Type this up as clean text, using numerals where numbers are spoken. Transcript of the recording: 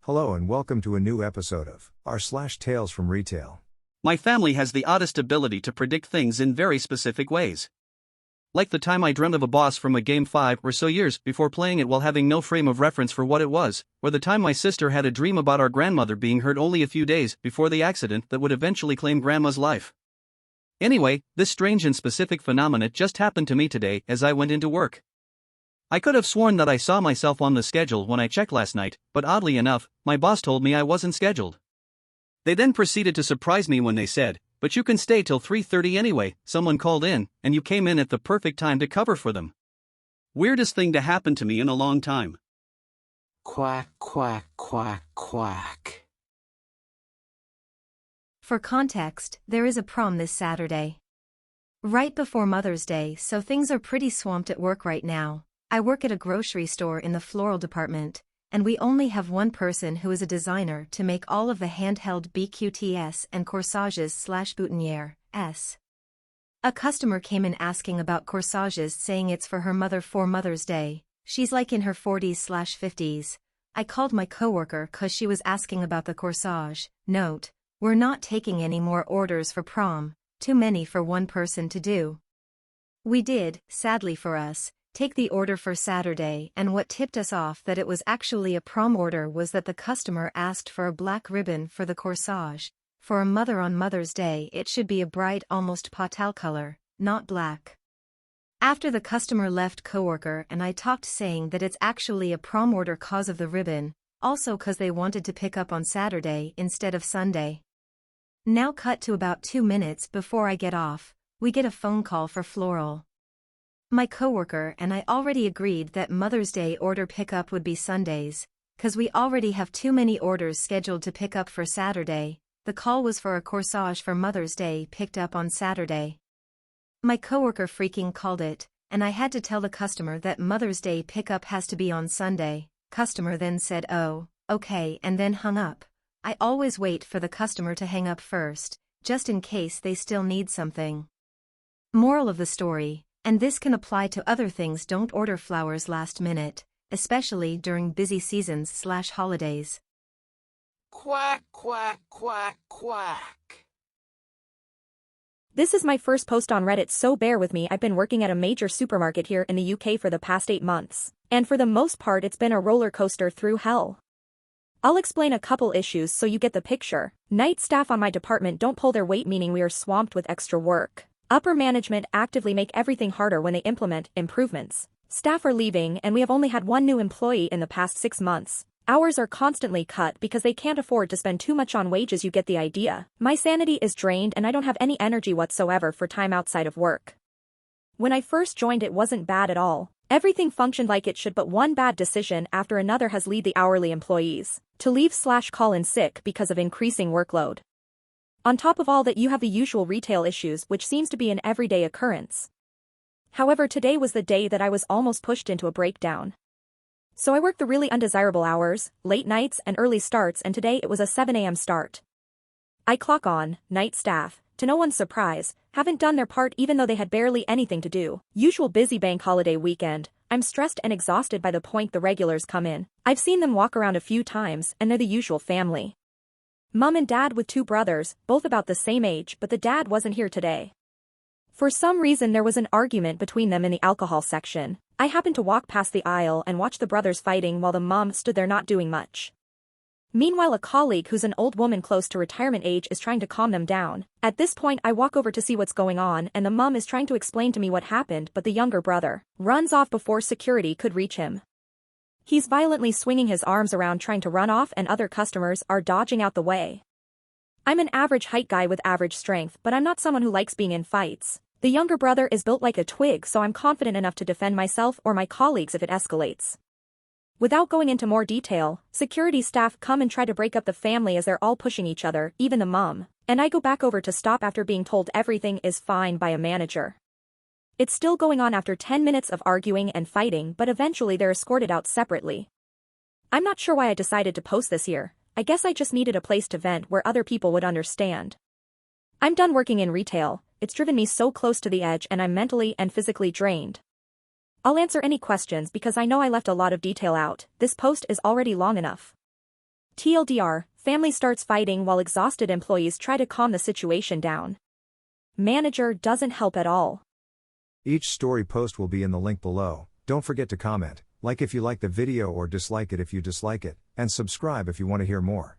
Hello and welcome to a new episode of r/Tales from Retail. My family has the oddest ability to predict things in very specific ways. Like the time I dreamt of a boss from a game 5 or so years before playing it while having no frame of reference for what it was, or the time my sister had a dream about our grandmother being hurt only a few days before the accident that would eventually claim grandma's life. Anyway, this strange and specific phenomenon just happened to me today as I went into work. I could have sworn that I saw myself on the schedule when I checked last night, but oddly enough, my boss told me I wasn't scheduled. They then proceeded to surprise me when they said, "But you can stay till 3:30 anyway, someone called in, and you came in at the perfect time to cover for them." Weirdest thing to happen to me in a long time. Quack, quack, quack, quack. For context, there is a prom this Saturday. Right before Mother's Day, so things are pretty swamped at work right now. I work at a grocery store in the floral department, and we only have one person who is a designer to make all of the handheld BQTS and corsages/boutonnieres. A customer came in asking about corsages, saying it's for her mother for Mother's Day. She's like in her 40s/50s. I called my coworker cause she was asking about the corsage. Note, we're not taking any more orders for prom, too many for one person to do. We did, sadly for us, take the order for Saturday, and what tipped us off that it was actually a prom order was that the customer asked for a black ribbon for the corsage. For a mother on Mother's Day it should be a bright almost pastel color, not black. After the customer left, coworker and I talked saying that it's actually a prom order cause of the ribbon, also cause they wanted to pick up on Saturday instead of Sunday. Now cut to about 2 minutes before I get off, we get a phone call for floral. My coworker and I already agreed that Mother's Day order pickup would be Sundays, cause we already have too many orders scheduled to pick up for Saturday. The call was for a corsage for Mother's Day picked up on Saturday. My coworker freaking called it, and I had to tell the customer that Mother's Day pickup has to be on Sunday. Customer then said, "Oh, okay," and then hung up. I always wait for the customer to hang up first, just in case they still need something. Moral of the story, and this can apply to other things: don't order flowers last minute, especially during busy seasons/holidays. Quack, quack, quack, quack. This is my first post on Reddit, so bear with me. I've been working at a major supermarket here in the UK for the past 8 months, and for the most part it's been a roller coaster through hell. I'll explain a couple issues so you get the picture. Night staff on my department don't pull their weight, meaning we are swamped with extra work. Upper management actively make everything harder when they implement improvements. Staff are leaving and we have only had one new employee in the past 6 months. Hours are constantly cut because they can't afford to spend too much on wages. You get the idea. My sanity is drained and I don't have any energy whatsoever for time outside of work. When I first joined it wasn't bad at all. Everything functioned like it should, but one bad decision after another has led the hourly employees to leave/call in sick because of increasing workload. On top of all that, you have the usual retail issues, which seems to be an everyday occurrence. However, today was the day that I was almost pushed into a breakdown. So I worked the really undesirable hours, late nights and early starts, and today it was a 7 a.m. start. I clock on, night staff, to no one's surprise, haven't done their part even though they had barely anything to do. Usual busy bank holiday weekend. I'm stressed and exhausted by the point the regulars come in. I've seen them walk around a few times and they're the usual family. Mom and dad with 2 brothers, both about the same age, but the dad wasn't here today. For some reason there was an argument between them in the alcohol section. I happened to walk past the aisle and watch the brothers fighting while the mom stood there not doing much. Meanwhile, a colleague who's an old woman close to retirement age is trying to calm them down. At this point I walk over to see what's going on, and the mom is trying to explain to me what happened, but the younger brother runs off before security could reach him. He's violently swinging his arms around trying to run off, and other customers are dodging out the way. I'm an average height guy with average strength, but I'm not someone who likes being in fights. The younger brother is built like a twig, so I'm confident enough to defend myself or my colleagues if it escalates. Without going into more detail, security staff come and try to break up the family as they're all pushing each other, even the mom, and I go back over to stop after being told everything is fine by a manager. It's still going on after 10 minutes of arguing and fighting, but eventually they're escorted out separately. I'm not sure why I decided to post this here. I guess I just needed a place to vent where other people would understand. I'm done working in retail. It's driven me so close to the edge and I'm mentally and physically drained. I'll answer any questions because I know I left a lot of detail out. This post is already long enough. TLDR, family starts fighting while exhausted employees try to calm the situation down. Manager doesn't help at all. Each story post will be in the link below. Don't forget to comment, like if you like the video or dislike it if you dislike it, and subscribe if you want to hear more.